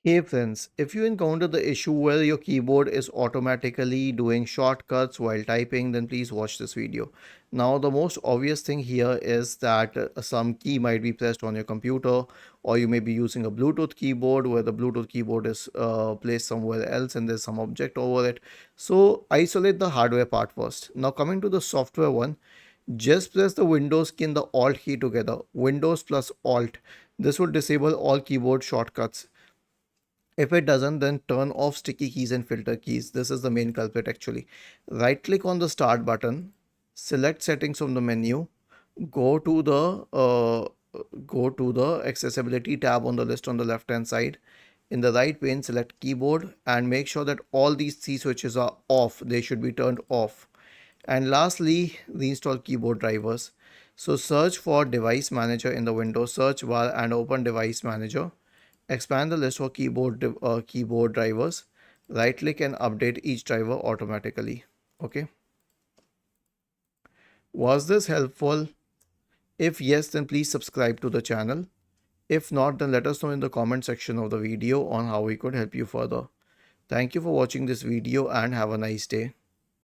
Hey friends, if you encounter the issue where your keyboard is automatically doing shortcuts while typing, then please watch this video. Now, the most obvious thing here is that some key might be pressed on your computer, or you may be using a Bluetooth keyboard where the Bluetooth keyboard is placed somewhere else and there's some object over it. So, isolate the hardware part first. Now, coming to the software one, just press the Windows key and the Alt key together. Windows plus Alt. This will disable all keyboard shortcuts. If it doesn't, then turn off sticky keys and filter keys. This is the main culprit actually. Right click on the start button, select settings from the menu, go to the accessibility tab on the list on the left hand side. In the right pane, select keyboard and make sure that all these three switches are off. They should be turned off. And lastly, reinstall keyboard drivers. So search for device manager in the Windows search bar and open device manager. Expand the list for keyboard drivers. Right click and update each driver automatically. Okay. Was this helpful? If yes, then please subscribe to the channel. If not, then let us know in the comment section of the video on how we could help you further. Thank you for watching this video and have a nice day.